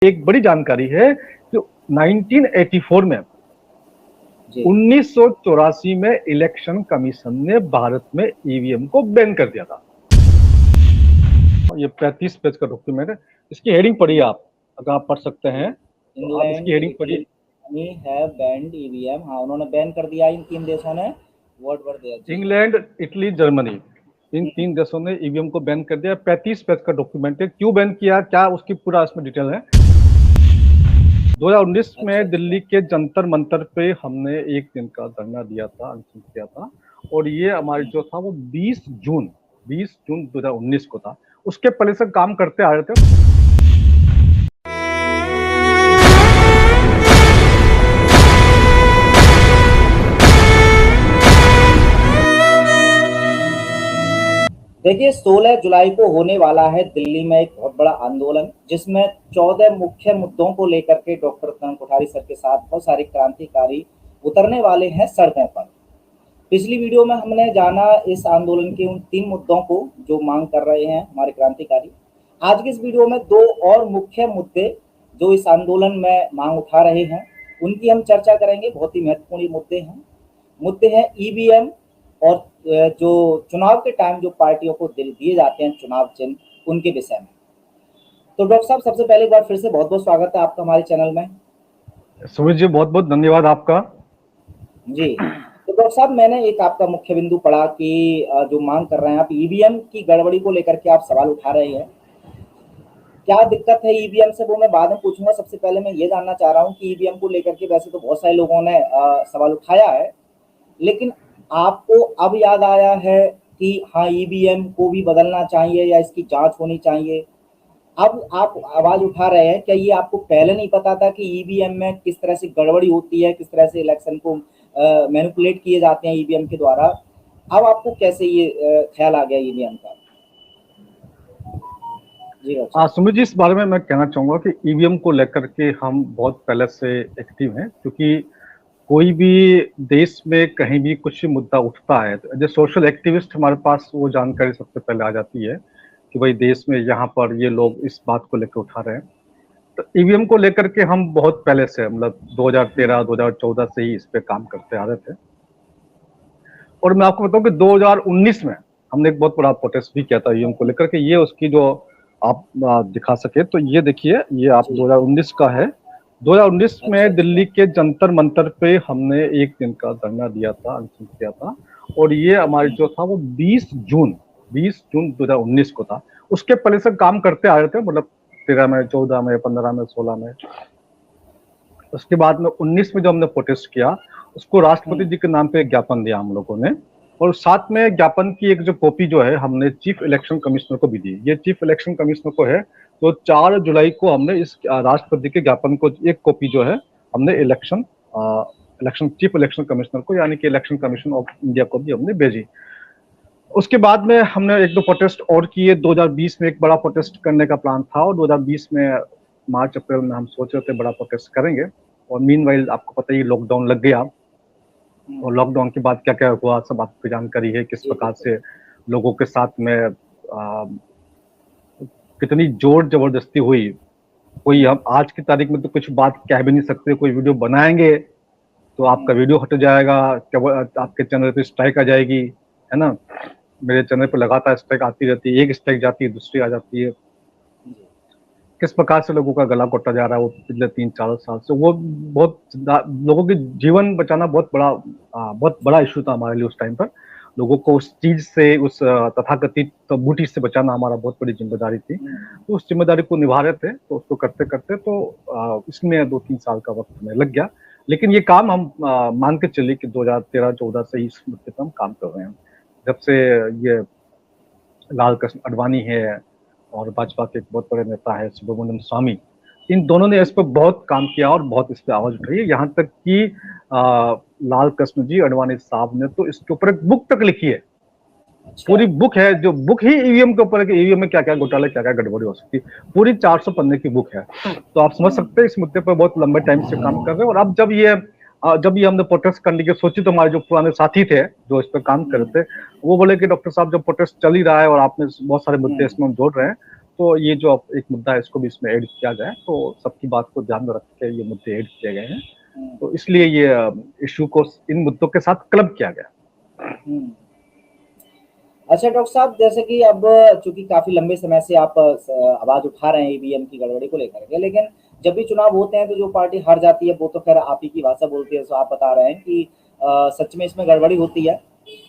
एक बड़ी जानकारी है कि 1984 में जी 1984 में इलेक्शन कमीशन ने भारत में ईवीएम को बैन कर दिया था। ये 35 पेज का डॉक्यूमेंट है। इसकी हेडिंग पढ़िए आप, अगर आप पढ़ सकते हैं तो आप इसकी इंग्लैंड, हेडिंग इटली, पढ़िए। Germany have banned EVM. हाँ, उन्होंने बैन कर दिया इन तीन देशों ने। What were there? जी। इंग्लैंड, इटली, जर्मनी, इन तीन देशों ने ईवीएम को बैन कर दिया। 35 पेज का डॉक्यूमेंट है। क्यों बैन किया, क्या उसकी पूरा इसमें डिटेल है। 2019 अच्छा में अच्छा। दिल्ली के जंतर मंतर पे हमने एक दिन का धरना दिया था, अनशन किया था, और ये हमारी जो था वो 20 जून 2019 को था। उसके पहले से काम करते आ रहे थे। देखिए, 16 जुलाई को होने वाला है दिल्ली में एक बहुत बड़ा आंदोलन, जिसमें 14 मुख्य मुद्दों को लेकर के डॉक्टर उत्तम कोठारी सर के साथ बहुत सारे क्रांतिकारी उतरने वाले हैं सड़कों पर। पिछली वीडियो में हमने जाना इस आंदोलन के उन 3 मुद्दों को जो मांग कर रहे हैं हमारे क्रांतिकारी। आज की इस वीडियो में 2 और मुख्य मुद्दे जो इस आंदोलन में मांग उठा रहे हैं, उनकी हम चर्चा करेंगे। बहुत ही महत्वपूर्ण मुद्दे हैं। मुद्दे हैं ईवीएम और जो चुनाव के टाइम जो पार्टियों को दिए जाते हैं चुनाव चिन्ह, उनके विषय में। तो डॉक्टर साहब, सबसे पहले एक बार फिर से बहुत बहुत स्वागत है आपका हमारे चैनल में। सुमित जी, बहुत बहुत धन्यवाद आपका। जी, तो डॉक्टर साहब, मैंने एक आपका मुख्य बिंदु पढ़ा कि जो मांग कर रहे हैं आप, ईवीएम की गड़बड़ी को लेकर के आप सवाल उठा रहे हैं। क्या दिक्कत है ईवीएम से, वो मैं बाद में पूछूंगा। सबसे पहले मैं ये जानना चाह रहा हूँ कि ईवीएम को लेकर के वैसे तो बहुत सारे लोगों ने सवाल उठाया है, लेकिन आपको अब याद आया है कि हाँ, ईवीएम को भी बदलना चाहिए या इसकी जांच होनी चाहिए। अब आप आवाज उठा रहे हैं, क्या ये आपको पहले नहीं पता था कि ईवीएम में किस तरह से गड़बड़ी होती है, किस तरह से इलेक्शन को मैनिपुलेट किए जाते हैं ईवीएम के द्वारा? अब आपको कैसे ये ख्याल आ गया ईवीएम का? जी अच्छा। सुमित जी, इस बारे में मैं कहना चाहूंगा कि ईवीएम को लेकर के हम बहुत पहले से एक्टिव हैं, क्योंकि कोई भी देश में कहीं भी कुछ मुद्दा उठता है तो एज सोशल एक्टिविस्ट हमारे पास वो जानकारी सबसे पहले आ जाती है कि भाई देश में यहाँ पर ये लोग इस बात को लेकर उठा रहे हैं। तो ईवीएम को लेकर के हम बहुत पहले से, मतलब 2013-2014 से ही इस पे काम करते आ रहे थे। और मैं आपको बताऊं कि 2019 में हमने एक बहुत बड़ा प्रोटेस्ट भी किया था ईवीएम को लेकर के। ये उसकी जो आप दिखा सके तो ये देखिए, ये आप जी। 2019 का है। 2019 अच्छा में अच्छा। दिल्ली के जंतर मंतर पे हमने एक दिन का धरना दिया था, अनशन किया था, और ये हमारी जो था वो 20 जून 2019 को था। उसके पहले से काम करते आ रहे थे, मतलब 13 में, 14 में, 15 में, 16 में। उसके बाद में 19 में जो हमने प्रोटेस्ट किया, उसको राष्ट्रपति जी के नाम पे एक ज्ञापन दिया हम लोगों ने, और साथ में ज्ञापन की एक जो कॉपी जो है हमने चीफ इलेक्शन कमिश्नर को भी दी। ये चीफ इलेक्शन कमिश्नर को है, तो 4 जुलाई को हमने इस राष्ट्रपति के ज्ञापन को एक कॉपी जो है हमने चीफ इलेक्शन कमिश्नर को, यानी कि इलेक्शन कमीशन ऑफ इंडिया को भी हमने भेजी। उसके बाद में हमने 1-2 प्रोटेस्ट और किए। 2020 में एक बड़ा प्रोटेस्ट करने का प्लान था, और 2020 में मार्च अप्रैल में हम सोच रहे थे बड़ा प्रोटेस्ट करेंगे। और मीनवाइल आपको पता ही लॉकडाउन लग गया, और लॉकडाउन के बाद क्या क्या हुआ सब आपको जानकारी है, किस जी प्रकार बिल्कुल। से लोगों के साथ में कितनी जोर जबरदस्ती हुई। कोई हम आज की तारीख में तो कुछ बात कह भी नहीं सकते। कोई वीडियो बनाएंगे तो आपका वीडियो हट जाएगा, आपके चैनल पे स्ट्राइक आ जाएगी, है ना। मेरे चैनल पे लगातार स्ट्राइक आती रहती है, एक स्ट्राइक जाती है दूसरी आ जाती है। जी। किस प्रकार से लोगों का गला घोटा जा रहा है वो पिछले 3-4 साल से, वो बहुत लोगों के जीवन बचाना बहुत बड़ा इशू था हमारे लिए उस टाइम पर। लोगों को उस चीज से, उस तथाकथित बूटी से बचाना हमारा बहुत बड़ी जिम्मेदारी थी। तो उस जिम्मेदारी को निभा रहे थे, तो उसको करते करते तो इसमें 2-3 साल का वक्त हमें लग गया। लेकिन ये काम हम मान के चले कि 2013-14 से इस मुद्दे पर हम काम कर रहे हैं। जब से ये लाल कृष्ण आडवाणी है और भाजपा के एक बहुत बड़े नेता है सुब्रमण्यम स्वामी, इन दोनों ने इस पर बहुत काम किया और बहुत इस पर आवाज उठाई है। यहाँ तक कि लाल कृष्ण जी आडवाणी साहब ने तो इसके ऊपर एक बुक तक लिखी है। अच्छा। पूरी बुक है, जो बुक ही ईवीएम के ऊपर है कि ईवीएम में क्या क्या घोटाले, क्या क्या गड़बड़ी हो सकती है। पूरी 400 पन्ने की बुक है। तो आप समझ सकते हैं इस मुद्दे पर बहुत लंबे टाइम से काम कर रहे हैं। और अब जब ये हमने प्रोटेस्ट करने की सोची, तो हमारे जो पुराने साथी थे जो इस पर काम कर रहे थे, वो बोले कि डॉक्टर साहब, जब प्रोटेस्ट चल ही रहा है और आपने बहुत सारे मुद्दे इसमें हम जोड़ रहे हैं, तो ये जो अब एक मुद्दा है इसको भी इसमें ऐड किया जाए, तो सबकी बात को ध्यान में रख के ये मुद्दे ऐड किए गए हैं। तो इसलिए ये इशू को इन मुद्दों के साथ क्लब किया गया। अच्छा डॉक्टर साहब, जैसे कि अब चूंकि काफी लंबे समय से आप आवाज उठा रहे हैं ईवीएम की गड़बड़ी को लेकर के, लेकिन जब भी चुनाव होते हैं तो जो पार्टी हार जाती है वो तो खैर आप ही की भाषा बोलती है, तो आप बता रहे हैं कि सच में इसमें गड़बड़ी होती है,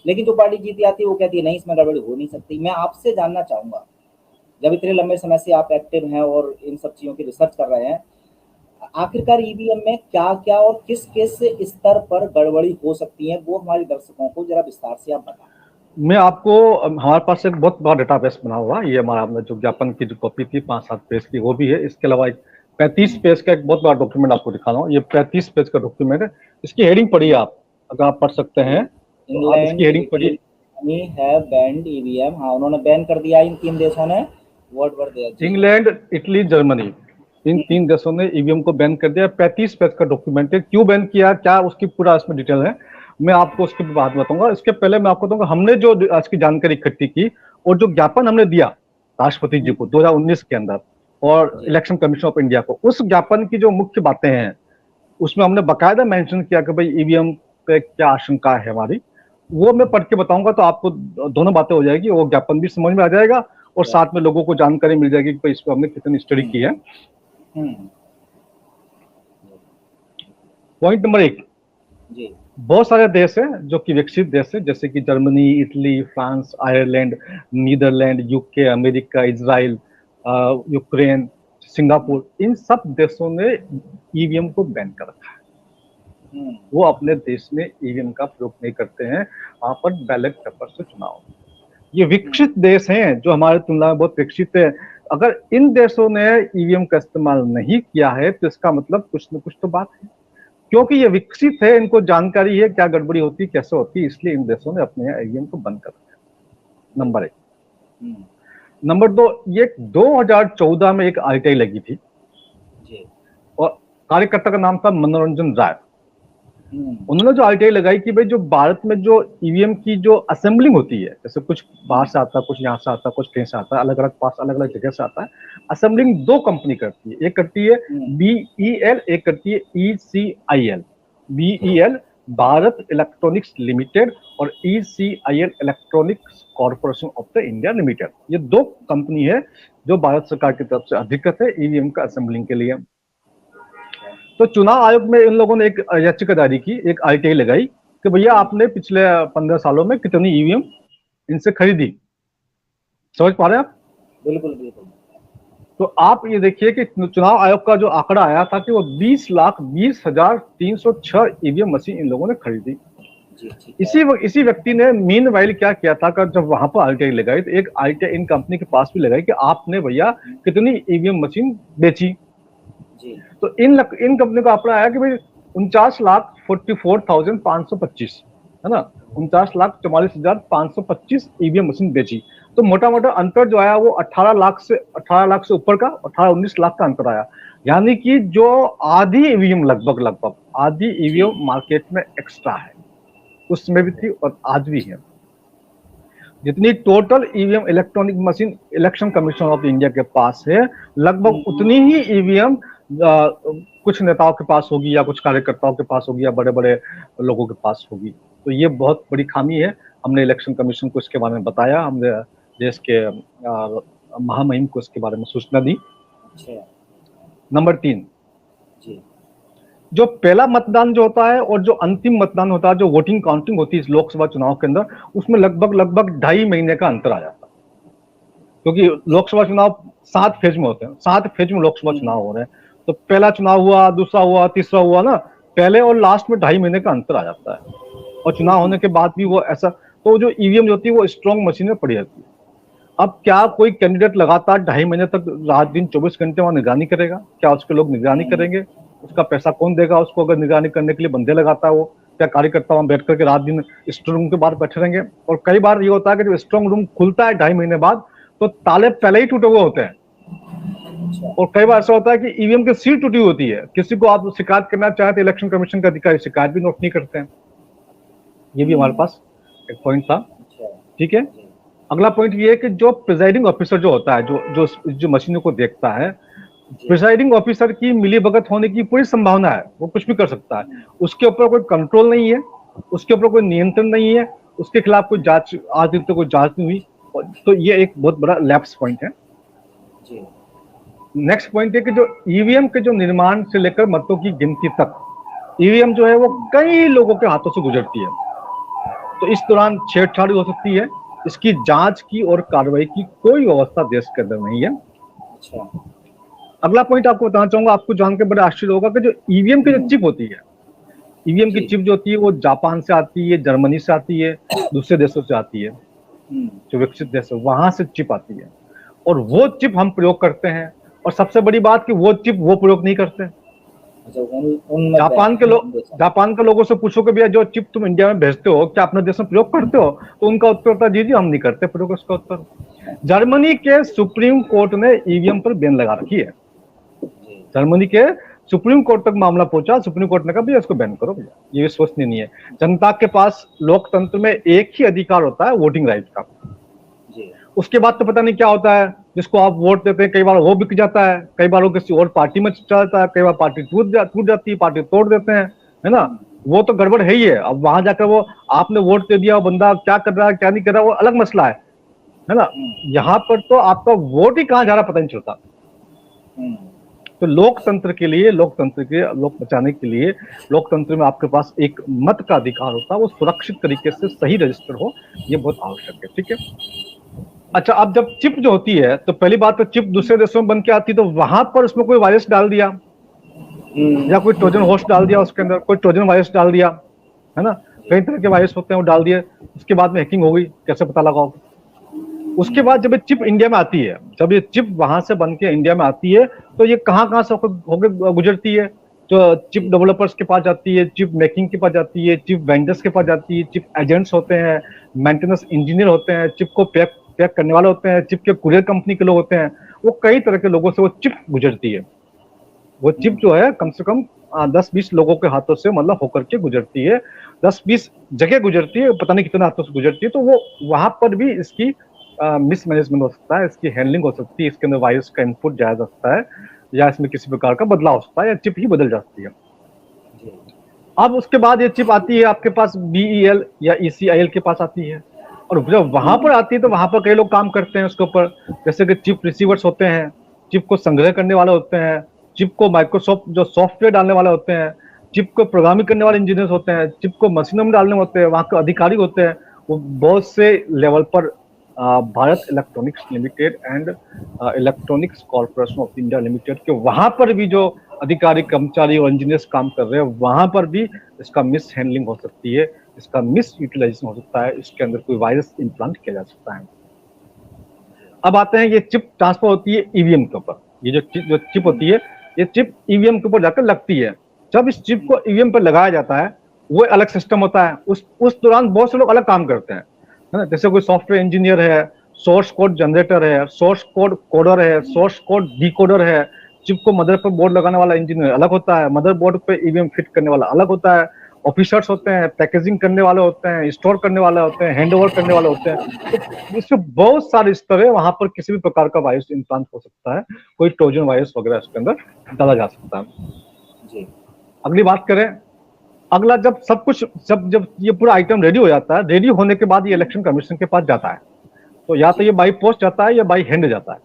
लेकिन जो पार्टी जीती आती है वो कहती है नहीं इसमें गड़बड़ी हो नहीं सकती। मैं आपसे जानना चाहूंगा, जब इतने लंबे समय से आप एक्टिव हैं और इन सब चीजों की रिसर्च कर रहे हैं, आखिरकार ईवीएम में क्या क्या और किस किस स्तर पर गड़बड़ी हो सकती है, वो हमारे दर्शकों को जरा विस्तार से आप बताएं। मैं आपको, हमारे पास एक बहुत बड़ा डेटाबेस बना हुआ, ये हमारा हमने जो ज्ञापन की जो कॉपी थी 5-7 पेज की वो भी है। इसके अलावा एक 35 पेज का एक बहुत बड़ा डॉक्यूमेंट आपको दिखा रहा हूँ। ये 35 पेज का डॉक्यूमेंट है, इसकी हेडिंग पढ़िए आप, अगर आप पढ़ सकते हैं तो आप इसकी हेडिंग पढ़िए। हैव बैंड ईवीएम, हाँ उन्होंने बैन कर दिया इन 3 देशों ने, what were they, England, Italy, Germany, इन 3 देशों ने ईवीएम को बैन कर दिया। 35 पेज का डॉक्यूमेंट है, क्यों बैन किया क्या उसकी पूरा इसमें डिटेल है, मैं आपको उसके बाद बताऊंगा। इसके पहले मैं आपको बताऊंगा हमने जो आज की जानकारी इकट्ठी की और जो ज्ञापन हमने दिया राष्ट्रपति जी को 2019 के अंदर और इलेक्शन कमीशन ऑफ इंडिया को, उस ज्ञापन की जो मुख्य बातें हैं उसमें हमने बकायदा मेंशन किया कि भाई ईवीएम पे क्या आशंका है हमारी, वो मैं पढ़ के बताऊंगा तो आपको दोनों बातें हो जाएगी, वो ज्ञापन भी समझ में आ जाएगा और साथ में लोगों को जानकारी मिल जाएगी कि इस पर हमने कितनी स्टडी की है। पॉइंट नंबर 1, बहुत सारे देश हैं जो कि विकसित देश है, जैसे कि Germany, Italy, France, Ireland, Netherland, UK, America, Israel, Ukraine, Singapore, इन सब देशों ने ईवीएम को बैन कर रखा है। वो अपने देश में ईवीएम का प्रयोग नहीं करते हैं, वहां पर बैलेट पेपर से चुनाव। ये विकसित देश हैं जो हमारे तुलना में बहुत विकसित है। अगर इन देशों ने ईवीएम का इस्तेमाल नहीं किया है तो इसका मतलब कुछ न कुछ तो बात है, क्योंकि ये विकसित है, इनको जानकारी है क्या गड़बड़ी होती है, कैसे होती है, इसलिए इन देशों ने अपने यहाँ ईवीएम को बंद कर दिया। नंबर 1। नंबर 2, ये 2014 में एक आरटीआई लगी थी और कार्यकर्ता का नाम था मनोरंजन राय। उन्होंने जो आरटीआई लगाई कि भाई जो भारत में जो ईवीएम की जो असेंबलिंग होती है, जैसे कुछ बाहर से आता है, कुछ यहाँ से आता है, कुछ कहीं से आता है, अलग अलग पास अलग अलग जगह से आता है। असेंबलिंग 2 कंपनी करती है, एक करती है BEL, एक करती है ECIL। BEL Bharat electronics limited और ECIL electronics corporation of the India limited. ये 2 कंपनी है जो भारत सरकार की तरफ से अधिकृत है ईवीएम का असेंबलिंग के लिए। तो चुनाव आयोग में इन लोगों ने एक याचिका दायर की, एक आरटीआई लगाई कि भैया आपने पिछले 15 सालों में कितनी ईवीएम इनसे खरीदी। समझ पा रहे हैं आप? बिल्कुल बिल्कुल। तो आप ये देखिए कि चुनाव आयोग का जो आंकड़ा आया था कि वो 20,20,306 ईवीएम मशीन इन लोगों ने खरीदी। इसी व्यक्ति ने मीन वाइल क्या किया था कि जब वहां पर आरटीआई लगाई तो एक आरटीआई इन कंपनी के पास भी लगाई कि आपने भैया कितनी ईवीएम मशीन बेची। तो इन कंपनी का आंकड़ा आया कि भाई 49,44,525 है ना, 49,44,525 ईवीएम मशीन बेची। तो मोटा मोटा अंतर जो आया वो 18 लाख से ऊपर का, 18-19 लाख का अंतर आया। यानी कि जो आधी ईवीएम लगभग आधी ईवीएम मार्केट में एक्स्ट्रा है, उसमें भी थी और आज भी है। जितनी total EVM electronic machine election commission of India के पास है, लगभग उतनी ही ईवीएम कुछ नेताओं के पास होगी या कुछ कार्यकर्ताओं के पास होगी या बड़े बड़े लोगों के पास होगी। तो ये बहुत बड़ी खामी है। हमने इलेक्शन कमीशन को इसके बारे में बताया, हमने देश के महामहिम को इसके बारे में सूचना दी। नंबर 3, जो पहला मतदान जो होता है और जो अंतिम मतदान होता है, जो वोटिंग काउंटिंग होती है इस लोकसभा चुनाव के अंदर, उसमें लगभग 2.5 महीने का अंतर आ जाता है, क्योंकि लोकसभा चुनाव 7 फेज में होते हैं, 7 फेज में लोकसभा चुनाव हो रहे हैं। तो पहला चुनाव हुआ, दूसरा हुआ, तीसरा हुआ ना, पहले और लास्ट में 2.5 महीने का अंतर आ जाता है। और चुनाव होने के बाद भी वो ऐसा, तो जो ईवीएम जो होती है वो स्ट्रॉन्ग मशीन में पड़ी रहती है। अब क्या कोई कैंडिडेट लगातार 2.5 महीने तक रात दिन 24 घंटे वहां निगरानी करेगा? क्या उसके लोग निगरानी करेंगे? उसका पैसा कौन देगा उसको? अगर निगरानी करने के लिए बंदे लगाता है वो, क्या कार्यकर्ता वहां बैठ करके रात दिन स्ट्रॉन्ग रूम के बाहर बैठे रहेंगे? और कई बार ये होता है कि जब स्ट्रॉन्ग रूम खुलता है 2.5 महीने बाद तो ताले पहले ही टूटे हुए होते हैं। और कई बार ऐसा होता है कि ईवीएम की सील टूटी होती है, किसी को आप शिकायत करना चाहते तो इलेक्शन कमीशन के अधिकारी शिकायत भी नोट नहीं करते हैं। ये भी हमारे पास एक पॉइंट था, ठीक है। अगला पॉइंट ये है कि जो प्रिजाइडिंग ऑफिसर जो होता है, जो जो जो मशीनों को देखता है, जी प्रिजाइडिंग ऑफिसर की मिलीभगत होने की पूरी संभावना है, वो कुछ भी कर सकता है, उसके ऊपर कोई कंट्रोल नहीं है, उसके ऊपर कोई नियंत्रण नहीं है, उसके खिलाफ कोई जांच आज तक कोई जांच नहीं हुई, तो ये एक बहुत बड़ा लैप्स पॉइंट है। जी नेक्स्ट पॉइंट है कि जो ईवीएम के जो निर्माण से लेकर मतों की गिनती तक, ईवीएम जो है वो कई लोगों के हाथों से गुजरती है, तो इस दौरान छेड़छाड़ हो सकती है, इसकी जांच की और कार्रवाई की कोई व्यवस्था देश के अंदर नहीं है। अच्छा अगला पॉइंट आपको बताना चाहूंगा, आपको जान के बड़ा आश्चर्य होगा कि जो ईवीएम की जो चिप होती है, ईवीएम की जी चिप जो होती है वो जापान से आती है, जर्मनी से आती है, दूसरे देशों से आती है, जो विकसित देश है वहां से चिप आती है, और वो चिप हम प्रयोग करते हैं, और सबसे बड़ी बात कि वो चिप वो प्रयोग नहीं करते। अच्छा उनमें जापान के लोगों से पूछो कि भैया जो चिप तुम इंडिया में भेजते हो क्या अपने देश में प्रयोग करते हो, तो उनका उत्तर होता है जी जी हम नहीं करते प्रयोग। उसका उत्तर, जर्मनी के सुप्रीम कोर्ट ने ईवीएम पर बैन लगा रखी है, जर्मनी के सुप्रीम कोर्ट तक मामला पहुंचा, सुप्रीम कोर्ट ने कहा भैया इसको बैन करो भैया, ये विश्वसनीय नहीं है। जनता के पास लोकतंत्र में एक ही अधिकार होता है, वोटिंग राइट का, उसके बाद तो पता नहीं क्या होता है, जिसको आप वोट देते हैं कई बार वो बिक जाता है, कई बार वो किसी और पार्टी में चला जाता है, कई बार पार्टी टूट जाती है, पार्टी तोड़ देते हैं, है ना, वो तो गड़बड़ है ही है। अब वहां जाकर वो आपने वोट दे दिया, बंदा क्या कर रहा है क्या नहीं कर रहा है वो अलग मसला है ना। यहाँ पर तो आपका वोट ही कहाँ जा रहा पता नहीं चलता। तो लोकतंत्र के लिए, लोक बचाने के लिए, लोकतंत्र में आपके पास एक मत का अधिकार होता है, वो सुरक्षित तरीके से सही रजिस्टर हो, ये बहुत आवश्यक है। ठीक है, अच्छा, अब जब चिप जो होती है तो पहली बात तो चिप दूसरे देशों में बन के आती है, तो वहां पर उसमें कोई वायरस डाल दिया या कोई ट्रोजन होस्ट डाल दिया, उसके अंदर कोई ट्रोजन वायरस डाल दिया, है ना, कई तरह के वायरस होते हैं वो डाल दिए, उसके बाद में हैकिंग हो गई, कैसे पता लगाओगे। उसके बाद जब ये चिप इंडिया में आती है, जब ये चिप वहां से बन के इंडिया में आती है, तो ये कहाँ से होकर गुजरती है, तो चिप डेवलपर्स के पास जाती है, चिप मेकिंग के पास जाती है, चिप वेंडर्स के पास जाती है, चिप एजेंट्स होते हैं, मेंटेनेंस इंजीनियर होते हैं, चिप को पैक करने वाले होते हैं, चिप के कुरियर कंपनी के लोग होते हैं, वो कई तरह के लोगों से वो चिप गुजरती है। वो चिप जो है कम से कम 10-20 लोगों के हाथों से मतलब होकर के गुजरती है, 10-20 जगह गुजरती है, पता नहीं कितने हाथों से गुजरती है, तो वो वहां पर भी इसकी मिसमैनेजमेंट हो सकता है, इसकी हैंडलिंग हो सकती है, इसके अंदर वायरस का इनपुट जाया जा सकता है, या इसमें किसी प्रकार का बदलाव हो सकता है, या चिप ही बदल जाती है। अब उसके बाद ये चिप आती है आपके पास BEL या ECIL के पास आती है, और जब वहां पर आती है तो वहां पर कई लोग काम करते हैं उसके ऊपर, जैसे कि चिप रिसीवर्स होते हैं, चिप को संग्रह करने वाले होते हैं, चिप को माइक्रोसॉफ्ट जो सॉफ्टवेयर डालने वाले होते हैं, चिप को प्रोग्रामिंग करने वाले इंजीनियर्स होते हैं, चिप को मशीनों में डालने होते हैं, वहां के अधिकारी होते हैं, वो बहुत से लेवल पर Bharat electronics limited and electronics corporation of India limited के वहां पर भी जो अधिकारी कर्मचारी और इंजीनियर्स काम कर रहे हैं, वहां पर भी इसका मिस हैंडलिंग हो सकती है, इसका मिस यूटिलाइजेशन हो सकता है, इसके अंदर कोई वायरस इम्प्लांट किया जा सकता है। अब आते हैं, ये चिप ट्रांसफर होती है ईवीएम के ऊपर, ये जो चिप होती है, ये चिप ईवीएम के ऊपर जाकर लगती है। जब इस चिप को ईवीएम पर लगाया जाता है, वो अलग सिस्टम होता है, उस दौरान बहुत से लोग अलग काम करते हैं, है ना, जैसे कोई सॉफ्टवेयर इंजीनियर है, सोर्स कोड जनरेटर है, सोर्स कोड कोडर है, सोर्स कोड डिकोडर है, चिप को मदर पर बोर्ड लगाने वाला इंजीनियर अलग होता है, मदर बोर्ड पे ईवीएम फिट करने वाला अलग होता है, ऑफिसर्स होते हैं, पैकेजिंग करने वाले होते हैं, स्टोर करने वाले होते हैं, हैंड ओवर करने वाले होते हैं, तो इसमें बहुत सारे स्तर है, वहां पर किसी भी प्रकार का वायरस इम्प्लांट हो सकता है, कोई ट्रोजन वायरस वगैरह इसके अंदर डाला जा सकता है जी। अगली बात करें, अगला जब ये पूरा आइटम रेडी हो जाता है, रेडी होने के बाद ये इलेक्शन कमीशन के पास जाता है, तो या तो ये बाई पोस्ट जाता है या बाई हैंड जाता है।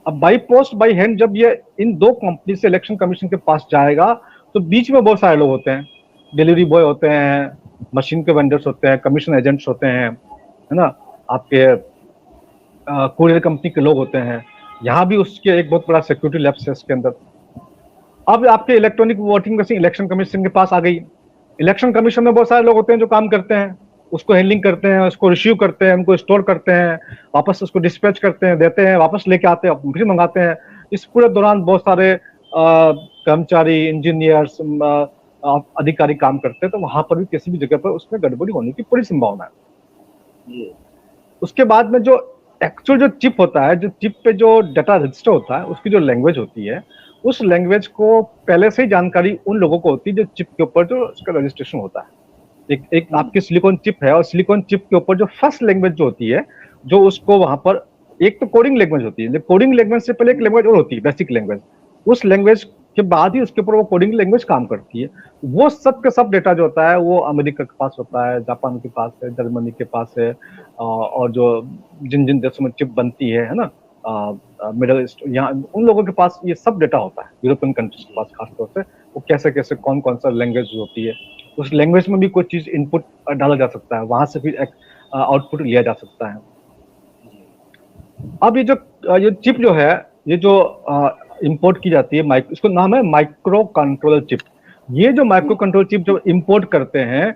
अब बाई पोस्ट बाई हैंड जब ये इन दो कंपनी से इलेक्शन कमीशन के पास जाएगा, तो बीच में बहुत सारे लोग होते हैं, डिलीवरी बॉय होते हैं, मशीन के वेंडर्स होते हैं, कमीशन एजेंट्स होते हैं, है ना, आपके कुरियर कंपनी के लोग होते हैं, यहाँ भी उसके एक बहुत बड़ा सिक्योरिटी लैब्स है इसके अंदर। अब आपके electronic voting machine election commission के पास आ गई, इलेक्शन कमीशन में बहुत सारे लोग होते हैं जो काम करते हैं, उसको हैंडलिंग करते हैं, उसको रिसीव करते हैं, उनको स्टोर करते हैं, वापस उसको डिस्पैच करते हैं, देते हैं, वापस लेके आते हैं, फिर मंगाते हैं। इस पूरे दौरान बहुत सारे कर्मचारी, इंजीनियर्स, अधिकारी काम करते हैं, तो वहां पर भी किसी भी जगह पर उसमें गड़बड़ी होने की पूरी संभावना है। उसके बाद में जो एक्चुअल जो चिप होता है, जो चिप पे जो डाटा रजिस्टर होता है, उसकी जो लैंग्वेज होती है, उस लैंग्वेज को पहले से ही जानकारी उन लोगों को होती है जो चिप के ऊपर जो उसका रजिस्ट्रेशन होता है। एक आपकी सिलिकॉन चिप है, और सिलिकॉन चिप के ऊपर जो फर्स्ट लैंग्वेज जो होती है जो उसको वहां पर, एक तो कोडिंग लैंग्वेज होती है, कोडिंग लैंग्वेज से पहले एक लैंग्वेज और होती है, बेसिक लैंग्वेज। उस लैंग्वेज के बाद ही उसके ऊपर वो कोडिंग लैंग्वेज काम करती है। वो सब का सब डेटा जो होता है वो अमेरिका के पास होता है, जापान के पास है, जर्मनी के पास है, और जो जिन जिन देशों में चिप बनती है ना, मिडल ईस्ट, यहाँ उन लोगों के पास ये सब डेटा होता है, यूरोपियन कंट्रीज के पास खासतौर से। वो कैसे कैसे कौन कौन सा लैंग्वेज होती है, उस लैंग्वेज में भी कोई चीज इनपुट डाला जा सकता है, वहां से फिर एक आउटपुट लिया जा सकता है। अब ये चिप जो है, ये जो इंपोर्ट की जाती है, इसको नाम है माइक्रो कंट्रोलर चिप। ये जो माइक्रो कंट्रोलर चिप जो इंपोर्ट करते हैं,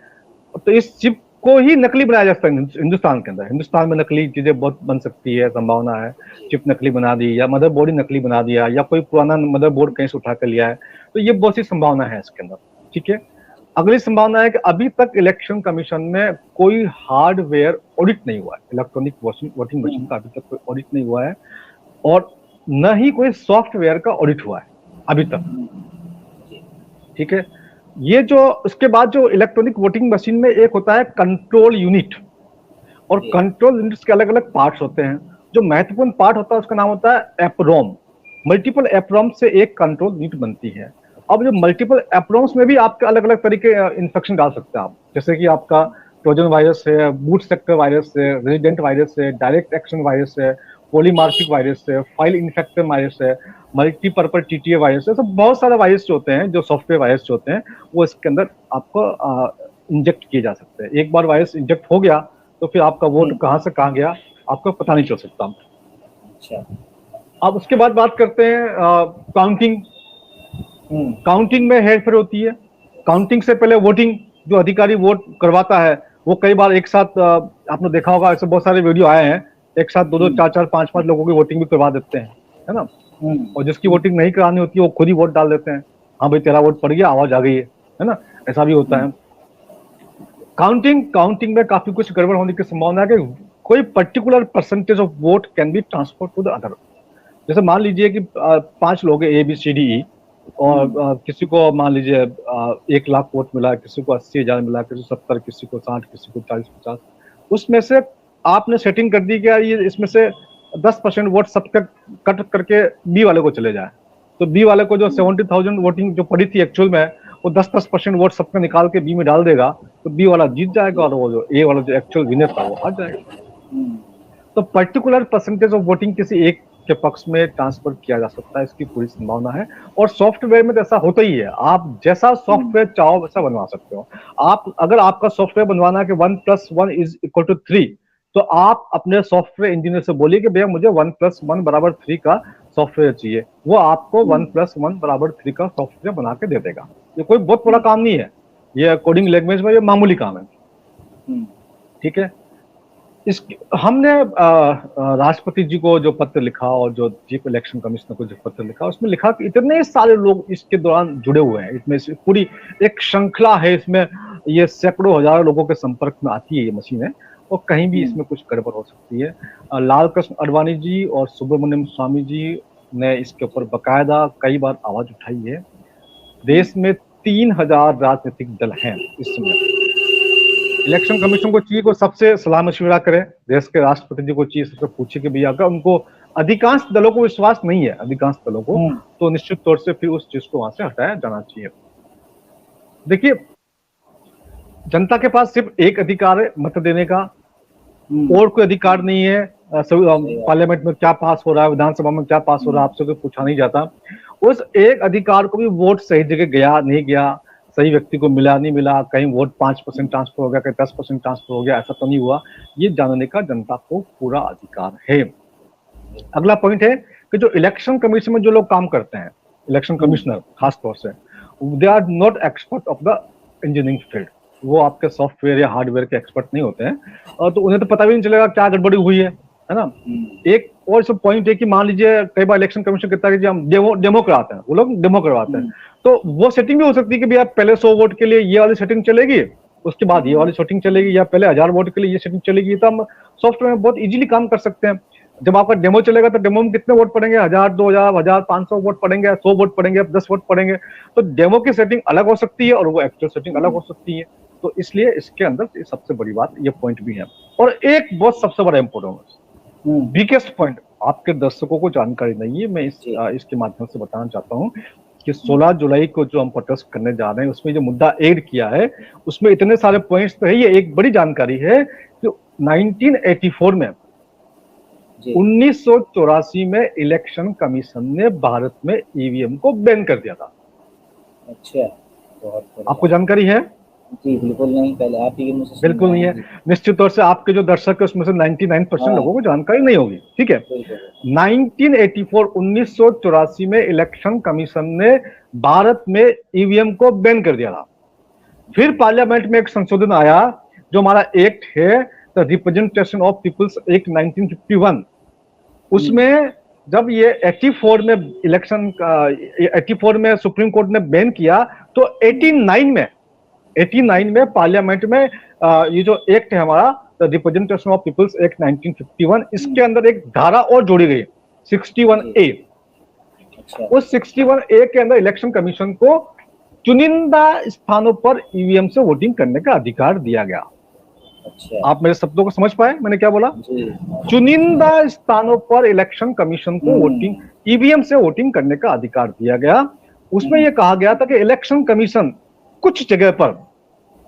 तो इस चिप को ही नकली बनाया जा सकता है हिंदुस्तान के अंदर। हिंदुस्तान में नकली चीजें बहुत बन सकती है, संभावना है। चिप नकली बना दी, या मदरबोर्ड ही नकली बना दिया, या कोई पुराना मदरबोर्ड कहीं से उठा कर लिया है, तो ये बहुत सी संभावना है इसके अंदर। ठीक है, अगली संभावना है कि अभी तक इलेक्शन कमीशन में कोई हार्डवेयर ऑडिट नहीं हुआ है, इलेक्ट्रॉनिक वोटिंग मशीन का अभी तक कोई ऑडिट नहीं हुआ है, और न ही कोई सॉफ्टवेयर का ऑडिट हुआ है अभी तक। ठीक है, ये जो उसके बाद जो इलेक्ट्रॉनिक वोटिंग मशीन में एक होता है कंट्रोल यूनिट, और कंट्रोल यूनिट्स के अलग अलग पार्ट्स होते हैं। जो महत्वपूर्ण पार्ट होता है उसका नाम होता है एप्रोम। मल्टीपल एप्रोम से एक कंट्रोल यूनिट बनती है। अब जो मल्टीपल एप्रोम्स में भी आपके अलग अलग तरीके इन्फेक्शन डाल सकते हैं आप, जैसे कि आपका ट्रोजन वायरस है, बूट सेक्टर वायरस है, रेजिडेंट वायरस है, डायरेक्ट एक्शन वायरस है, पॉलीमार्फिक वायरस है, फाइल इन्फेक्टर वायरस है, मल्टीपर्पज टीटीए वायरस है। सब बहुत सारे वायरस जो होते हैं, जो सॉफ्टवेयर वायरस जो होते हैं, वो इसके अंदर आपको इंजेक्ट किए जा सकते हैं। एक बार वायरस इंजेक्ट हो गया तो फिर आपका वोट कहाँ से कहाँ गया आपको पता नहीं चल सकता। अच्छा, अब उसके बाद बात करते हैं काउंटिंग। काउंटिंग में हेरफेर होती है। काउंटिंग से पहले वोटिंग, जो अधिकारी वोट करवाता है वो कई बार एक साथ, आपने देखा होगा ऐसे बहुत सारे वीडियो आए हैं, एक साथ दो दो चार चार पांच पांच लोगों की वोटिंग भी करवा देते हैं, है ना। और जिसकी वोटिंग नहीं करानी होती है वो खुद ही वोट डाल देते हैं, हाँ भाई तेरा वोट पड़ गया, आवाज आ गई है ना, ऐसा भी होता है। काउंटिंग में काफी कुछ गड़बड़ होने की संभावना है कि कोई particular percentage of vote can be transfer to the other. जैसे मान लीजिए कि 5 लोग हैं, ABCDE, और किसी को मान लीजिए 1 लाख वोट मिला, किसी को 80,000 मिला, किसी को 70, किसी को 60, किसी को 40-50। उसमें से आपने सेटिंग कर दी कि यार ये इसमें से 10% वोट सबका कट करके बी वाले को चले जाए, तो बी वाले को जो 70,000 वोटिंग जो पड़ी थी एक्चुअल में, वो 10% वोट सबका निकाल के बी में डाल देगा, तो बी वाला जीत जाएगा और वो जो ए वाला जो एक्चुअल विनर था वो हार जाएगा। तो पर्टिकुलर परसेंटेज ऑफ वोटिंग किसी एक के पक्ष में ट्रांसफर किया जा सकता है, इसकी पूरी संभावना है। और सॉफ्टवेयर में तो ऐसा होता ही है, आप जैसा सॉफ्टवेयर चाहो वैसा बनवा सकते हो। आप अगर आपका सॉफ्टवेयर बनवाना है कि 1 + 1 = 3, तो आप अपने सॉफ्टवेयर इंजीनियर से बोलिए कि भैया मुझे 1 + 1 = 3 का सॉफ्टवेयर चाहिए, वो आपको 1 + 1 = 3 का सॉफ्टवेयर बना के दे देगा। ये कोई बहुत बड़ा काम नहीं है, ये कोडिंग लैंग्वेज में ये मामूली काम है। ठीक है, हमने राष्ट्रपति जी को जो पत्र लिखा और जो चीफ इलेक्शन कमिश्नर को जो पत्र लिखा, उसमें लिखा कि इतने सारे लोग इसके दौरान जुड़े हुए हैं, इसमें पूरी एक श्रृंखला है, इसमें ये सैकड़ों हजारों लोगों के संपर्क में आती है ये मशीनें, और कहीं भी इसमें कुछ गड़बड़ हो सकती है। लाल कृष्ण आडवाणी जी और सुब्रमण्यम स्वामी जी ने इसके ऊपर बकायदा कई बार आवाज उठाई है। देश में 3000 राजनीतिक दल हैं इस समय। इलेक्शन कमीशन को चाहिए को सबसे सलाह मशविरा करें, देश के राष्ट्रपति जी को चाहिए सबसे पूछे कि भैया अगर उनको अधिकांश दलों को विश्वास नहीं है, अधिकांश दलों को, तो निश्चित तौर से फिर उस चीज को वहां से हटाया जाना चाहिए। देखिए, जनता के पास सिर्फ एक अधिकार है, मत देने का, और कोई अधिकार नहीं है। पार्लियामेंट में क्या पास हो रहा है, विधानसभा में क्या पास हो रहा है, आपसे कोई पूछा नहीं जाता। उस एक अधिकार को भी वोट सही जगह गया नहीं गया, सही व्यक्ति को मिला नहीं मिला, कहीं वोट 5% ट्रांसफर हो गया, कहीं 10% ट्रांसफर हो गया, ऐसा तो नहीं हुआ, ये जानने का जनता को पूरा अधिकार है। अगला पॉइंट है कि जो इलेक्शन कमीशन में जो लोग काम करते हैं, इलेक्शन कमिश्नर खास तौर से, they are not expert of the engineering field. वो आपके सॉफ्टवेयर या हार्डवेयर के एक्सपर्ट नहीं होते हैं, और तो उन्हें तो पता भी नहीं चलेगा क्या गड़बड़ी हुई है ना। एक और सब पॉइंट है कि मान लीजिए कई बार इलेक्शन कमीशन कहता है कि हम डेमो कराते हैं, वो लोग डेमो करवाते हैं, तो वो सेटिंग भी हो सकती है कि भैया पहले 100 वोट के लिए ये वाली सेटिंग चलेगी, उसके बाद ये वाली सेटिंग चलेगी, या पहले 1000 वोट के लिए ये सेटिंग चलेगी। तो हम सॉफ्टवेयर में बहुत इजीली काम कर सकते हैं। जब आपका डेमो चलेगा तो डेमो में कितने वोट पड़ेंगे, 1000, 2000, 1500 वोट पड़ेंगे, 100 वोट पड़ेंगे, 10 वोट पड़ेंगे। तो डेमो की सेटिंग अलग हो सकती है और वो एक्चुअल सेटिंग अलग हो सकती है। तो इसलिए इसके अंदर सबसे बड़ी बात ये पॉइंट भी है। और एक बहुत सबसे बड़ा इम्पोर्टेंट बिगेस्ट पॉइंट आपके दर्शकों को जानकारी नहीं है, मैं इसके माध्यम से बताना चाहता हूँ कि 16 जुलाई को जो हम प्रोटेस्ट करने जा रहे हैं उसमें जो मुद्दा ऐड किया है उसमें इतने सारे पॉइंट्स तो है। ये एक बड़ी जानकारी है कि 1984 में 1984 में इलेक्शन कमीशन ने भारत में ईवीएम को बैन कर दिया था। अच्छा, आपको जानकारी है? जी बिल्कुल नहीं, पहले आप ही मुझसे बिल्कुल नहीं है। निश्चित तौर से आपके जो दर्शक है उसमें से 99% लोगों को जानकारी नहीं होगी, ठीक है। 1984 में इलेक्शन कमीशन ने भारत में ईवीएम को बैन कर दिया था। फिर पार्लियामेंट में एक संशोधन आया जो हमारा एक्ट है the representation of people's act 1951। उसमें जब ये 84 में इलेक्शन 84 में सुप्रीम कोर्ट ने बैन किया तो 89 में पार्लियामेंट में ये जो एक्ट है हमारा the representation of people's act 1951, इसके अंदर एक धारा और जोड़ी गई 61A। उस 61A के अंदर इलेक्शन कमीशन को चुनिंदा स्थानों पर ईवीएम से वोटिंग करने का अधिकार दिया गया। आप मेरे शब्दों को समझ पाए मैंने क्या बोला? चुनिंदा स्थानों पर इलेक्शन कमीशन को वोटिंग ईवीएम से वोटिंग करने का अधिकार दिया गया। उसमें यह कहा गया था कि इलेक्शन कमीशन कुछ जगह पर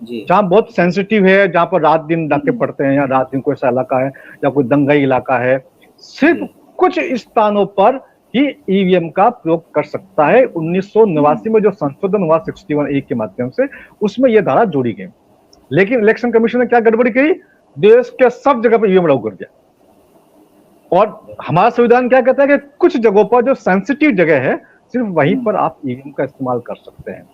जहां बहुत सेंसिटिव है, जहां पर रात दिन डाके पड़ते हैं या रात दिन कोई ऐसा इलाका है या कोई दंगाई इलाका है, सिर्फ कुछ स्थानों पर ही ईवीएम का प्रयोग कर सकता है। 1989 में जो संशोधन हुआ 61A के माध्यम से उसमें यह धारा जोड़ी गई। लेकिन इलेक्शन कमीशन ने क्या गड़बड़ी की? देश के सब जगह पर ईवीएम लागू कर दिया। और हमारा संविधान क्या कहता है कि कुछ जगहों पर जो सेंसिटिव जगह है सिर्फ वहीं पर आप ईवीएम का इस्तेमाल कर सकते हैं।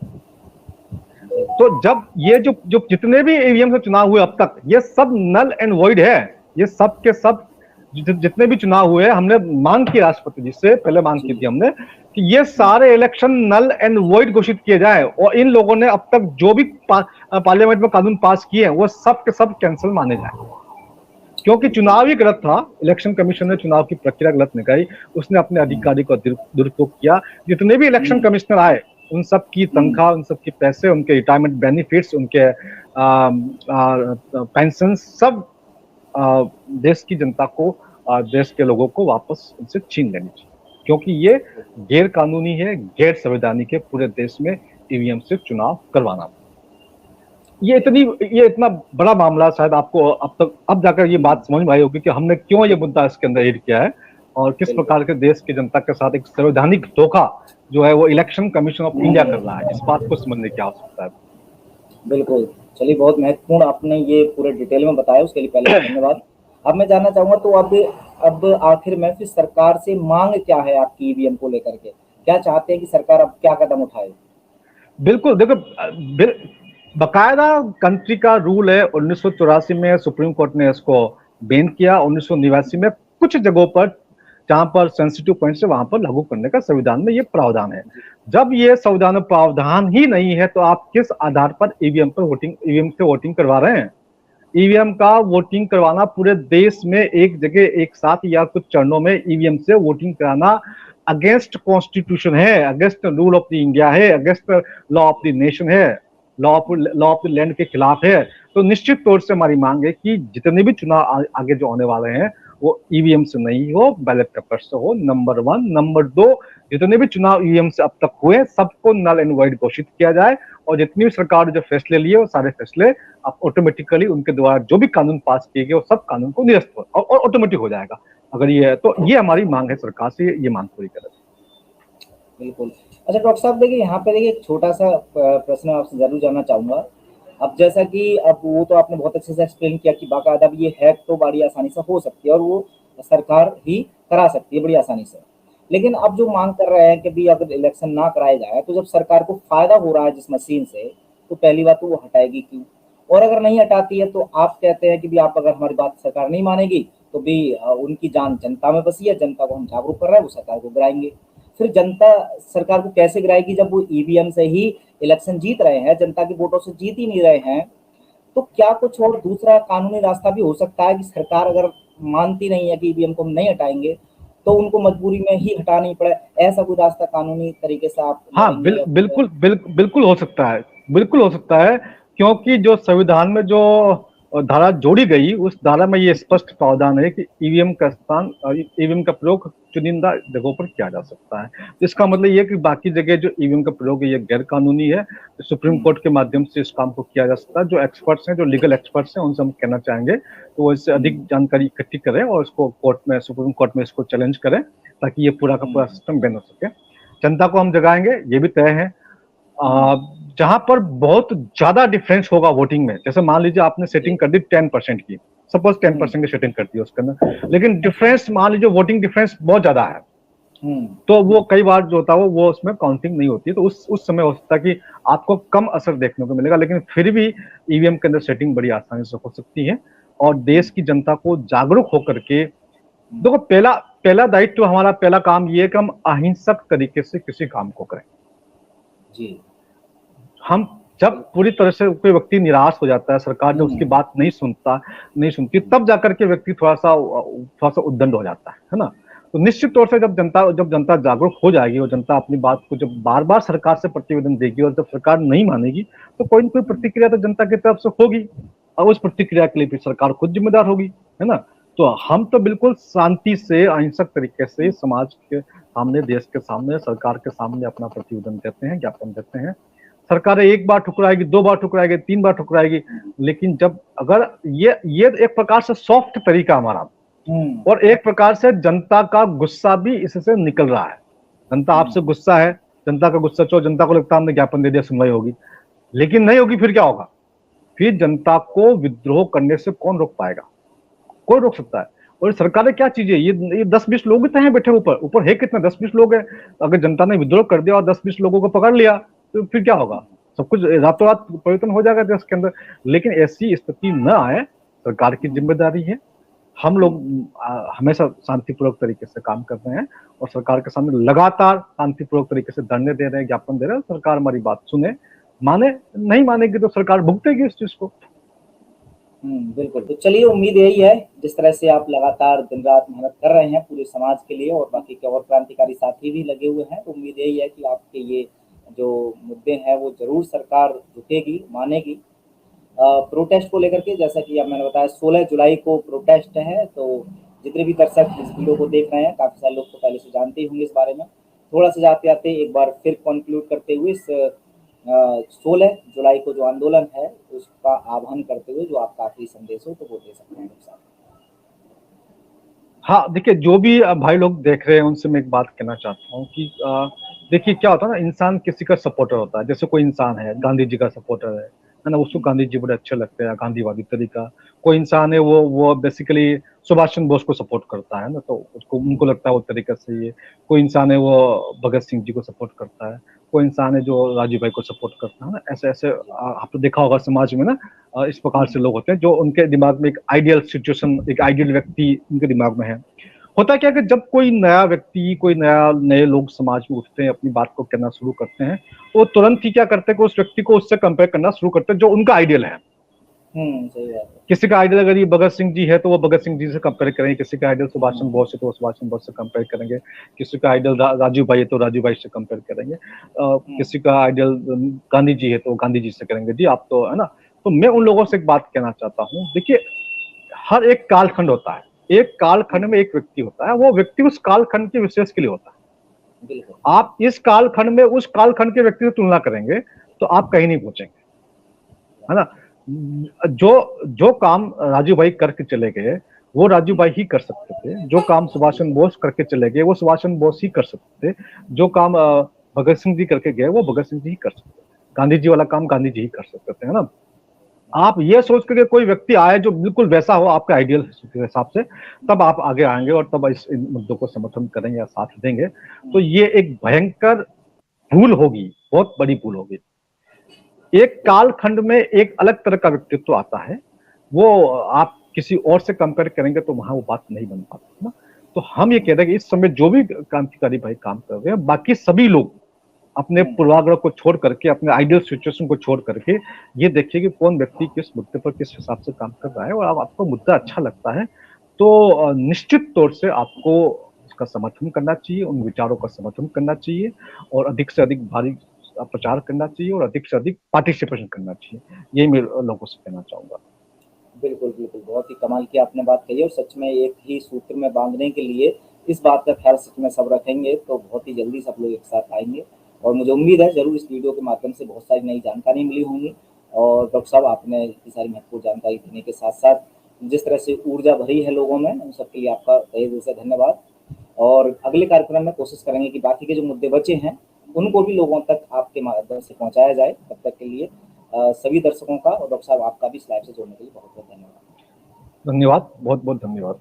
तो जब ये जो जितने भी ईवीएम से चुनाव हुए अब तक ये सब नल एंड वॉइड है। ये सब के सब जितने भी चुनाव हुए हमने मांग की राष्ट्रपति जी से, पहले मांग की थी हमने कि ये सारे इलेक्शन नल एंड वॉइड घोषित किए जाए और इन लोगों ने अब तक जो भी पार्लियामेंट में कानून पास किए हैं वो सब के सब कैंसिल माने जाए, क्योंकि चुनाव ही गलत था। इलेक्शन कमीशन ने चुनाव की प्रक्रिया गलत निकाली, उसने अपने अधिकारी को दुरुपयोग किया। जितने भी इलेक्शन कमिश्नर आए उन सब की तनख्वाह, उन सब के पैसे, उनके रिटायरमेंट बेनिफिट्स, उनके पेंशन सब देश की जनता को, देश के लोगों को वापस उनसे छीन लेनी चाहिए, क्योंकि ये गैर कानूनी है, गैर संवैधानिक है पूरे देश में ईवीएम से चुनाव करवाना। ये इतना बड़ा मामला शायद आपको अब जाकर ये बात समझ में आई होगी कि हमने क्यों ये मुद्दा इसके अंदर ऐड किया है और किस प्रकार के देश की जनता के साथ एक संवैधानिक धोखा जो है वो इलेक्शन कमीशन ऑफ इंडिया कर रहा है। इस बात को समझने की आवश्यकता है। बिल्कुल, चलिए बहुत महत्वपूर्ण आपने ये पूरे डिटेल में बताया, उसके लिए पहले धन्यवाद। अब मैं जानना चाहूंगा तो अब आखिर में फिर सरकार से मांग क्या है आपकी ईवीएम को लेकर के? क्या चाहते हैं कि सरकार अब क्या कदम उठाए? बिल्कुल, देखो बकायदा कंट्री का रूल है। 1984 में सुप्रीम कोर्ट ने इसको बैन किया। 1989 में कुछ जगहों पर जहां पर सेंसिटिव पॉइंट्स है वहां पर लागू करने का संविधान में ये प्रावधान है। जब ये संविधान में प्रावधान ही नहीं है तो आप किस आधार पर ईवीएम से वोटिंग करवा रहे हैं? ईवीएम का वोटिंग करवाना पूरे देश में एक जगह एक साथ या कुछ चरणों में ईवीएम से वोटिंग कराना अगेंस्ट कॉन्स्टिट्यूशन है, against rule of the India है, against law of the nation है, लॉ ऑफ द लैंड के खिलाफ है। तो निश्चित तौर से हमारी मांग है कि जितने भी चुनाव आगे जो होने वाले हैं वो ईवीएम से नहीं हो, बैलेट पेपर से हो, नंबर 1। नंबर 2, जितने भी चुनाव ईवीएम से अब तक हुए सबको नल एंड वॉइड घोषित किया जाए और जितनी भी सरकार जो फैसले लिए वो सारे फैसले अब ऑटोमेटिकली उनके द्वारा जो भी कानून पास किए गए वो सब कानून को निरस्त हो और ऑटोमेटिक हो जाएगा। अगर ये है तो ये हमारी मांग है सरकार से, ये मांग पूरी करें। बिल्कुल। अच्छा डॉक्टर साहब, देखिए यहाँ पे देखिए एक छोटा सा प्रश्न आपसे जरूर जानना चाहूंगा। अब जैसा कि अब वो तो आपने बहुत अच्छे से एक्सप्लेन किया कि बाकायदा ये हैक तो बड़ी आसानी से हो सकती है और वो सरकार ही करा सकती है बड़ी आसानी से। लेकिन अब जो मांग कर रहे हैं कि भी अगर इलेक्शन ना कराया जाए तो जब सरकार को फायदा हो रहा है जिस मशीन से, तो पहली बात तो वो हटाएगी क्यों? और अगर नहीं हटाती है तो आप कहते हैं कि भी आप अगर हमारी बात सरकार नहीं मानेगी तो भी उनकी जान जनता में बसी है, जनता को हम जागरूक कर रहे हैं, वो सरकार को गिराएंगे। फिर जनता सरकार को कैसे गिराएगी जब वो ईवीएम से ही इलेक्शन जीत रहे हैं, जनता के वोटों से जीत ही नहीं रहे हैं? तो क्या कुछ और दूसरा कानूनी रास्ता भी हो सकता है कि सरकार अगर मानती नहीं है कि ईवीएम को हम नहीं हटाएंगे तो उनको मजबूरी में ही हटाना ही पड़े, ऐसा कोई रास्ता कानूनी तरीके से आप? हाँ बिल्कुल हो सकता है, बिल्कुल हो सकता है। क्योंकि जो संविधान में जो धारा जोड़ी गई, उस धारा में ये स्पष्ट प्रावधान है कि ईवीएम का प्रयोग चुनिंदा जगहों पर किया जा सकता है। इसका मतलब ये है कि बाकी जगह जो ईवीएम का प्रयोग है ये गैर कानूनी है। सुप्रीम कोर्ट के माध्यम से इस काम को किया जा सकता है। जो एक्सपर्ट्स हैं, जो लीगल एक्सपर्ट्स हैं, उनसे हम कहना चाहेंगे तो वो इससे अधिक जानकारी इकट्ठी करें और इसको कोर्ट में, सुप्रीम कोर्ट में इसको चैलेंज करें, ताकि ये पूरा का पूरा सिस्टम बैन हो सके। जनता को हम जगाएंगे, ये भी तय है। जहां पर बहुत ज्यादा डिफरेंस होगा वोटिंग में, जैसे मान लीजिए आपने सेटिंग कर दी 10% की, सपोज 10% की सेटिंग कर दी उसके अंदर, लेकिन डिफरेंस मान लीजिए वोटिंग डिफरेंस बहुत ज्यादा है, तो वो कई बार जो होता है वो उसमें काउंटिंग नहीं होती, तो उस समय हो सकता है कि आपको कम असर देखने को मिलेगा। लेकिन फिर भी ईवीएम के अंदर सेटिंग बड़ी आसानी से हो सकती है। और देश की जनता को जागरूक होकर के, देखो पहला दायित्व हमारा, पहला काम ये है कि हम अहिंसक तरीके से किसी काम को करें जी। हम जब पूरी तरह से कोई व्यक्ति निराश हो जाता है, सरकार जब उसकी बात नहीं सुनती, तब जाकर के व्यक्ति थोड़ा सा उद्दंड हो जाता है ना। तो निश्चित तौर से जब जनता जागरूक हो जाएगी और जनता अपनी बात को जब बार बार सरकार से प्रतिवेदन देगी और जब सरकार नहीं मानेगी, तो कोई न कोई प्रतिक्रिया तो जनता की तरफ से होगी, और उस प्रतिक्रिया के लिए भी सरकार खुद जिम्मेदार होगी, है ना। तो हम तो बिल्कुल शांति से, अहिंसक तरीके से समाज के सामने, देश के सामने, सरकार के सामने अपना प्रतिवेदन देते हैं, ज्ञापन देते हैं। सरकारें एक बार ठुकराएगी, 2 बार ठुकराएगी, 3 बार ठुकराएगी, लेकिन जब अगर ये एक प्रकार से सॉफ्ट तरीका हमारा, और एक प्रकार से जनता का गुस्सा भी इससे निकल रहा है। जनता आपसे गुस्सा है, जनता का गुस्सा, चलो जनता को लगता है हमने ज्ञापन दे दिया, सुनवाई होगी, लेकिन नहीं होगी, फिर क्या होगा? फिर जनता को विद्रोह करने से कौन रोक पाएगा? कोई रोक सकता है। और सरकारें क्या चीज है, ये 10-20 लोग तो हैं बैठे ऊपर है कितना, 10-20 लोग हैं। अगर जनता ने विद्रोह कर दिया और 10-20 लोगों को पकड़ लिया, तो फिर क्या होगा? सब कुछ रातों रात परिवर्तन हो जाएगा देश के अंदर। लेकिन ऐसी स्थिति न आए, सरकार की जिम्मेदारी है। हम लोग हमेशा शांतिपूर्वक तरीके से काम कर रहे हैं और सरकार के सामने लगातार शांतिपूर्वक तरीके से धरने दे रहे हैं, ज्ञापन दे रहे हैं। सरकार हमारी बात सुने, माने, नहीं मानेगी तो सरकार भुगतेगी इस चीज को। बिल्कुल। तो चलिए, उम्मीद यही है, जिस तरह से आप लगातार दिन रात मेहनत कर रहे हैं पूरे समाज के लिए, और बाकी के और क्रांतिकारी साथी भी लगे हुए हैं, तो उम्मीद यही है कि आपके ये जो मुद्दे हैं वो जरूर सरकार झुकेगी, मानेगी। प्रोटेस्ट को लेकर के, जैसा कि अब मैंने बताया, 16 जुलाई को प्रोटेस्ट है, तो जितने भी दर्शक इस वीडियो को देख रहे हैं, काफी सारे लोग तो पहले से जानते ही होंगे इस बारे में। थोड़ा सा जाते आते एक बार फिर कंक्लूड करते हुए, इस 16 जुलाई को जो आंदोलन है उसका आह्वान करते हुए जो आपका आखिरी संदेश हो तो वो दे सकते हैं डॉक्टर साहब। हाँ, देखिए, जो भी भाई लोग देख रहे हैं उनसे मैं एक बात कहना चाहता हूँ कि देखिए क्या होता है ना, इंसान किसी का सपोर्टर होता है। जैसे कोई इंसान है, गांधी जी का सपोर्टर है ना, उसको गांधी जी बड़े अच्छे लगते हैं, गांधीवादी तरीका। कोई इंसान है वो बेसिकली सुभाष चंद्र बोस को सपोर्ट करता है ना, तो उसको, उनको लगता है वो तरीका सही है। कोई इंसान है वो भगत सिंह जी को सपोर्ट करता है, कोई इंसान है जो राजीव भाई को सपोर्ट करता है ना। ऐसे ऐसे आपने देखा होगा समाज में ना, इस प्रकार से लोग होते हैं जो उनके दिमाग में एक आइडियल सिचुएशन, एक आइडियल व्यक्ति उनके दिमाग में है। होता क्या कि जब कोई नया व्यक्ति, नए लोग समाज में उठते हैं, अपनी बात को कहना शुरू करते हैं, तो तुरंत ही क्या करते हैं कि उस व्यक्ति को उससे कंपेयर करना शुरू करते हैं जो उनका आइडियल है। सही बात है। किसी का आइडियल अगर ये भगत सिंह जी है तो वो भगत सिंह जी से कंपेयर करेंगे, किसी का आइडियल सुभाष चंद्र बोस है तो वो सुभाष चंद्र बोस से कंपेयर करेंगे, किसी का आइडियल राजीव भाई है तो राजीव भाई से कंपेयर करेंगे, किसी का आइडियल गांधी जी है तो गांधी जी से करेंगे। जी आप तो, है ना। तो मैं उन लोगों से एक बात कहना चाहता हूँ, देखिए, हर एक कालखंड होता है, एक कालखंड में एक व्यक्ति होता है, वो व्यक्ति उस कालखंड के विशेष के लिए होता है। आप इस कालखंड में उस कालखंड के व्यक्ति से तुलना करेंगे तो आप कहीं नहीं पहुंचेंगे, है ना। जो काम राजीव भाई करके चले गए वो राजीव भाई ही कर सकते थे, जो काम सुभाष चंद्र बोस करके चले गए वो सुभाष चंद्र बोस ही कर सकते थे, जो काम भगत सिंह जी करके गए वो भगत सिंह जी ही कर सकते थे, गांधी जी वाला काम गांधी जी ही कर सकते थे, है ना। आप ये सोच करके कोई व्यक्ति आए जो बिल्कुल वैसा हो आपके आइडियल के हिसाब से, तब आप आगे आएंगे और तब इन मुद्दों को समर्थन करेंगे या साथ देंगे, तो ये एक भयंकर भूल होगी, बहुत बड़ी भूल होगी। एक कालखंड में एक अलग तरह का व्यक्तित्व आता है, वो आप किसी और से कंपेयर करेंगे तो वहां वो बात नहीं बन पाती ना। तो हम ये कह रहे हैं कि इस समय जो भी क्रांतिकारी भाई काम कर रहे हैं, बाकी सभी लोग अपने पूर्वाग्रह को छोड़ करके, अपने आइडियल सिचुएशन को छोड़ करके ये देखिए कि कौन व्यक्ति किस मुद्दे पर किस हिसाब से काम कर रहा है, और आपको मुद्दा अच्छा लगता है तो निश्चित तौर से आपको उसका समर्थन करना चाहिए, उन विचारों का समर्थन करना चाहिए, और अधिक से अधिक भारी प्रचार करना चाहिए और अधिक से अधिक पार्टिसिपेशन करना चाहिए, ये मैं लोगों से कहना चाहूंगा। बिल्कुल, बिल्कुल। बहुत ही कमाल की आपने बात कही और सच में एक ही सूत्र में बाँधने के लिए इस बात का ख़्याल सच में सब रखेंगे तो बहुत ही जल्दी सब लोग एक साथ आएँगे और मुझे उम्मीद है ज़रूर इस वीडियो के माध्यम से बहुत सारी नई जानकारी मिली होंगी और डॉक्टर साहब आपने इतनी सारी महत्वपूर्ण जानकारी देने के साथ-साथ जिस तरह से ऊर्जा भरी है लोगों में, उन सबके लिए आपका तहे दिल से धन्यवाद और अगले कार्यक्रम में कोशिश करेंगे कि बाकी के जो मुद्दे बचे हैं, उनको भी लोगों तक आपके माध्यम से पहुँचाया जाए। तब तक के लिए सभी दर्शकों का और डॉक्टर साहब आपका भी इस लाइव से जुड़ने के लिए बहुत-बहुत धन्यवाद। धन्यवाद, बहुत बहुत धन्यवाद।